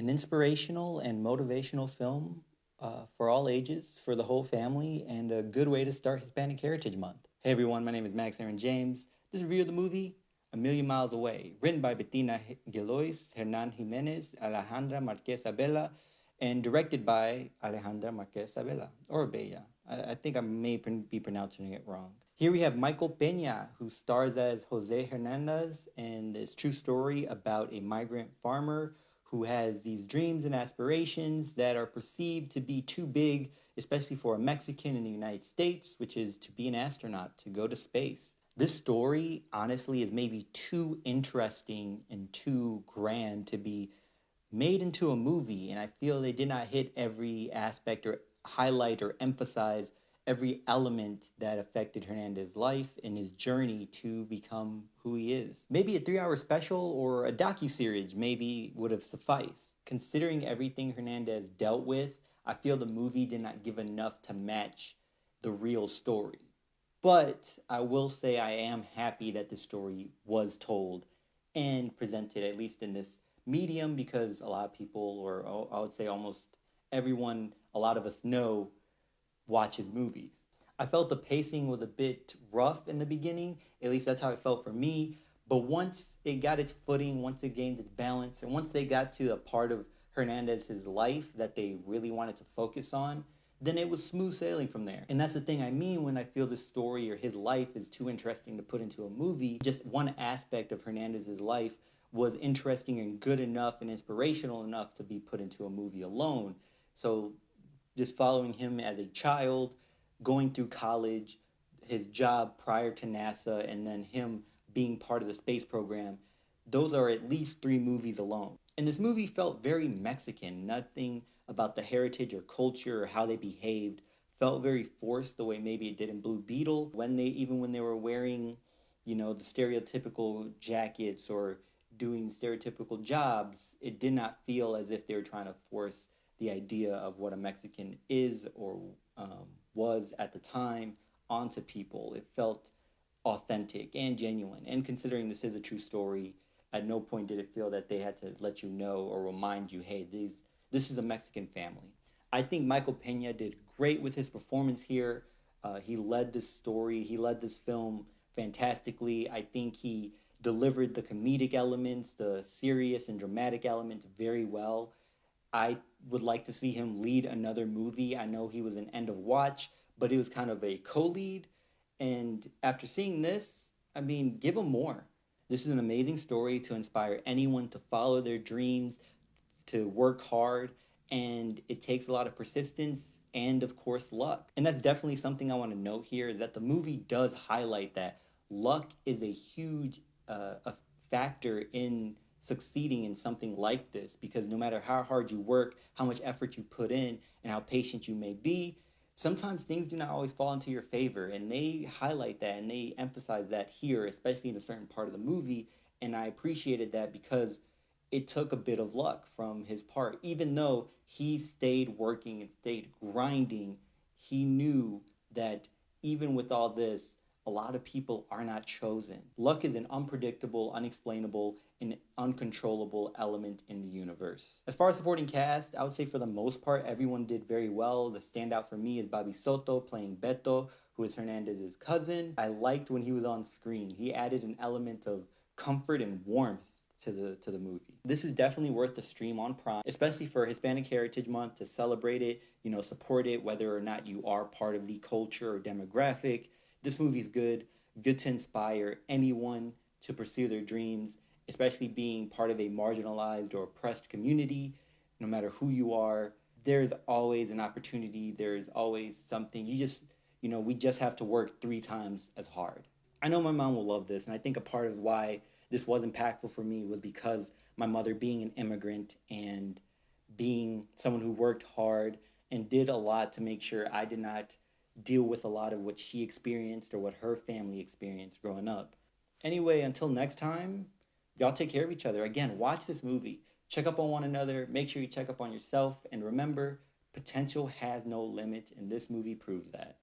an inspirational and motivational film for all ages, for the whole family, and a good way to start Hispanic Heritage Month. Hey everyone, my name is Max Aaron James. This review of the movie, A Million Miles Away, written by Bettina Gilois, Hernan Jimenez, Alejandra Marquez Abela, and directed by Alejandra Marquez Abela, or Bella. I think I may be pronouncing it wrong. Here we have Michael Peña, who stars as Jose Hernandez, and this true story about a migrant farmer who has these dreams and aspirations that are perceived to be too big, especially for a Mexican in the United States, which is to be an astronaut, to go to space. This story, honestly, is maybe too interesting and too grand to be made into a movie, and I feel they did not hit every aspect or highlight or emphasize every element that affected Hernandez's life and his journey to become who he is. Maybe a 3-hour special or a docu-series maybe would have sufficed. Considering everything Hernandez dealt with, I feel the movie did not give enough to match the real story. But I will say I am happy that the story was told and presented, at least in this medium, because a lot of people, or I would say almost everyone, a lot of us know, watches movies. I felt the pacing was a bit rough in the beginning, at least that's how it felt for me. But once it got its footing, once it gained its balance, and once they got to a part of Hernandez's life that they really wanted to focus on, then it was smooth sailing from there. And that's the thing I mean when I feel the story or his life is too interesting to put into a movie. Just one aspect of Hernandez's life was interesting and good enough and inspirational enough to be put into a movie alone. So just following him as a child, going through college, his job prior to NASA, and then him being part of the space program, those are at least 3 movies alone. And this movie felt very Mexican. Nothing about the heritage or culture or how they behaved felt very forced the way maybe it did in Blue Beetle. When they were wearing, the stereotypical jackets or doing stereotypical jobs, it did not feel as if they were trying to force the idea of what a Mexican is or was at the time onto people. It felt authentic and genuine. And considering this is a true story, at no point did it feel that they had to let you know or remind you, hey, this is a Mexican family. I think Michael Pena did great with his performance here. He led this story, he led this film fantastically. I think he delivered the comedic elements, the serious and dramatic elements very well. I would like to see him lead another movie. I know he was an end of watch, but it was kind of a co-lead. And after seeing this, I mean, give him more. This is an amazing story to inspire anyone to follow their dreams, to work hard, and it takes a lot of persistence and, of course, luck. And that's definitely something I want to note here, is that the movie does highlight that luck is a huge a factor in succeeding in something like this, because no matter how hard you work, how much effort you put in, and how patient you may be, sometimes things do not always fall into your favor. And they highlight that and they emphasize that here, especially in a certain part of the movie. And I appreciated that because it took a bit of luck from his part. Even though he stayed working and stayed grinding, he knew that even with all this, a lot of people are not chosen. Luck is an unpredictable, unexplainable, and uncontrollable element in the universe. As far as supporting cast, I would say for the most part, everyone did very well. The standout for me is Bobby Soto playing Beto, who is Hernandez's cousin. I liked when he was on screen. He added an element of comfort and warmth to the movie. This is definitely worth the stream on Prime, especially for Hispanic Heritage Month, to celebrate it, support it, whether or not you are part of the culture or demographic. This movie's good to inspire anyone to pursue their dreams, especially being part of a marginalized or oppressed community. No matter who you are, there's always an opportunity. There's always something. We just have to work 3 times as hard. I know my mom will love this, and I think a part of why this was impactful for me was because my mother being an immigrant and being someone who worked hard and did a lot to make sure I did not deal with a lot of what she experienced or what her family experienced growing up. Anyway, until next time, y'all take care of each other. Again, watch this movie. Check up on one another. Make sure you check up on yourself. And remember, potential has no limit, and this movie proves that.